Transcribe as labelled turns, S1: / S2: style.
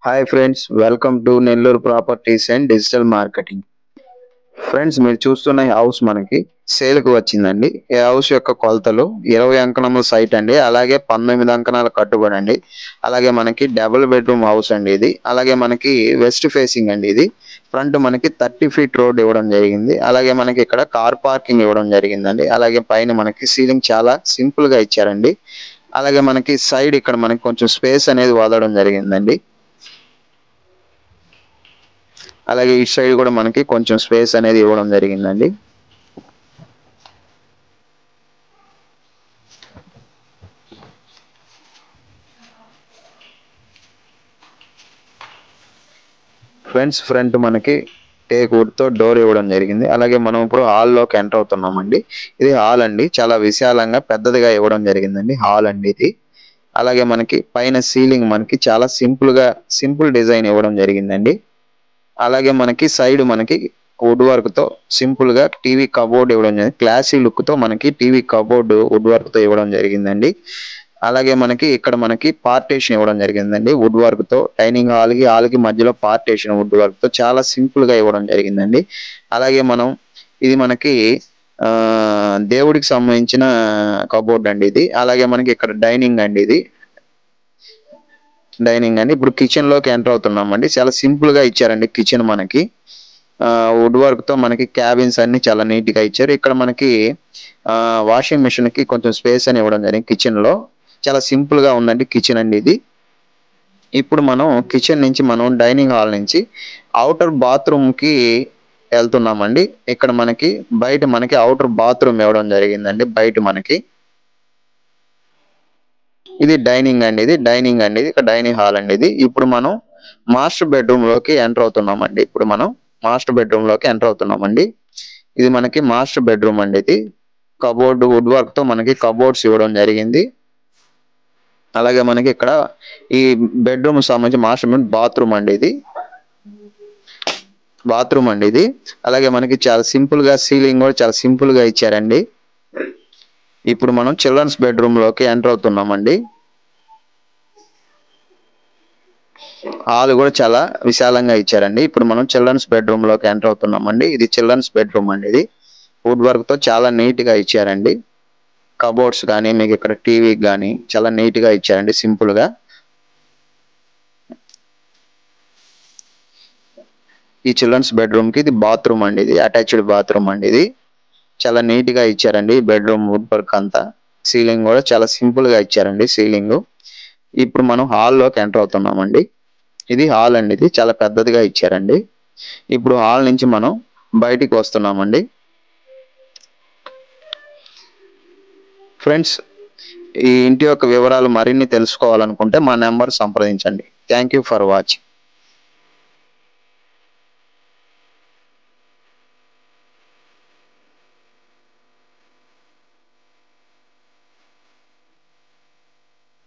S1: Hi friends, welcome to Nellore properties and digital marketing. Friends, మీరు చూస్తున్న ఈ హౌస్ మనకి సేల్కి వచ్చిందండి. ఈ హౌస్ యొక్క కొలతలు 20 అంకణముల సైట్ అండి, అలాగే 19 అంకణాల కట్టుబడి అండి. అలాగే మనకి డబుల్ బెడ్రూమ్ హౌస్ అండి ఇది. అలాగే మనకి వెస్ట్ ఫేసింగ్ అండి ఇది. ఫ్రంట్ మనకి 30 ఫీట్ రోడ్ ఇవ్వడం జరిగింది. అలాగే మనకి ఇక్కడ కార్ పార్కింగ్ ఇవ్వడం జరిగిందండి. అలాగే పైన మనకి సీలింగ్ చాలా సింపుల్ గా ఇచ్చారండి. అలాగే మనకి సైడ్ ఇక్కడ మనకి కొంచెం స్పేస్ అనేది వదలడం జరిగిందండి. అలాగే ఈ సైడ్ కూడా మనకి కొంచెం స్పేస్ అనేది ఇవ్వడం జరిగిందండి. ఫ్రెండ్స్, ఫ్రంట్ మనకి టేక్ వుడ్ తో డోర్ ఇవ్వడం జరిగింది. అలాగే మనం ఇప్పుడు హాల్లోకి ఎంటర్ అవుతున్నామండి. ఇది హాల్ అండి, చాలా విశాలంగా పెద్దదిగా ఇవ్వడం జరిగిందండి. హాల్ అండి ఇది. అలాగే మనకి పైన సీలింగ్ మనకి చాలా సింపుల్ డిజైన్ ఇవ్వడం జరిగిందండి. అలాగే మనకి సైడ్ మనకి వుడ్ వర్క్ తో సింపుల్ గా టీవీ కబోర్డ్ ఇవ్వడం జరిగింది. క్లాసీ లుక్ తో మనకి టీవీ కబోర్డ్ వుడ్ వర్క్ తో ఇవ్వడం జరిగిందండి. అలాగే మనకి ఇక్కడ మనకి పార్టీషన్ ఇవ్వడం జరిగిందండి. వుడ్ వర్క్ తో డైనింగ్ హాల్ కి మధ్యలో పార్టీషన్ వుడ్ వర్క్ తో చాలా సింపుల్ గా ఇవ్వడం జరిగిందండి. అలాగే ఇది మనకి దేవుడికి సంబంధించిన కబోర్డ్ అండి ఇది. అలాగే మనకి ఇక్కడ డైనింగ్ అండి ఇది. ఇప్పుడు కిచెన్ లోకి ఎంటర్ అవుతున్నామండి. చాలా సింపుల్ గా ఇచ్చారండి కిచెన్ మనకి. వుడ్ వర్క్ తో మనకి క్యాబిన్స్ అన్ని చాలా నీట్ గా ఇచ్చారు. ఇక్కడ మనకి వాషింగ్ మిషన్ కి కొంచెం స్పేస్ అని ఇవ్వడం జరిగింది కిచెన్ లో. చాలా సింపుల్ గా ఉందండి కిచెన్ అండి ఇది. ఇప్పుడు మనం కిచెన్ నుంచి డైనింగ్ హాల్ నుంచి అవుటర్ బాత్రూమ్ కి వెళ్తున్నామండి. ఇక్కడ మనకి బయట మనకి అవుటర్ బాత్రూమ్ ఇవ్వడం జరిగిందండి. బయట మనకి ఇది డైనింగ్ అండి ఇది. ఇక్కడ డైనింగ్ హాల్ అండి ఇది. ఇప్పుడు మనం మాస్టర్ బెడ్రూమ్ లోకి ఎంటర్ అవుతున్నామండి. ఇది మనకి మాస్టర్ బెడ్రూమ్ అండి ఇది. కబోర్డ్ వుడ్ వర్క్ తో మనకి కబోర్డ్స్ ఇవ్వడం జరిగింది. అలాగే మనకి ఇక్కడ ఈ బెడ్రూమ్ సంబంధించి మాస్టర్ బెడ్రూమ్ బాత్రూమ్ అండి ఇది. అలాగే మనకి చాలా సింపుల్ గా సీలింగ్ కూడా చాలా సింపుల్ గా ఇచ్చారండి. ఇప్పుడు మనం చిల్డ్రన్స్ బెడ్రూమ్ లోకి ఎంటర్ అవుతున్నామండి. హాల్ కూడా చాలా విశాలంగా ఇచ్చారండి. ఇప్పుడు మనం చిల్డ్రన్స్ బెడ్రూమ్ లోకి ఎంటర్ అవుతున్నామండి. ఇది చిల్డ్రన్స్ బెడ్రూమ్ అండి ఇది. వుడ్ వర్క్ తో చాలా నీట్ గా ఇచ్చారండి. కబోర్డ్స్ కానీ మీకు ఇక్కడ టీవీ కానీ చాలా నీట్ గా ఇచ్చారండి సింపుల్ గా. ఈ చిల్డ్రన్స్ బెడ్రూమ్ కి ఇది బాత్రూమ్ అండి ఇది. అటాచ్డ్ బాత్రూమ్ అండి ఇది. చాలా నీట్ గా ఇచ్చారండి బెడ్రూమ్ వుడ్ వర్క్ అంతా. సీలింగ్ కూడా చాలా సింపుల్ గా ఇచ్చారండి సీలింగ్. ఇప్పుడు మనం హాల్లోకి ఎంటర్ అవుతున్నామండి. ఇది హాల్ అండి ఇది. చాలా పెద్దదిగా ఇచ్చారండి. ఇప్పుడు హాల్ నుంచి మనం బయటికి వస్తున్నామండి. ఫ్రెండ్స్, ఈ ఇంటి యొక్క వివరాలు మరిన్ని తెలుసుకోవాలనుకుంటే మా నెంబర్ సంప్రదించండి. Thank you for watching.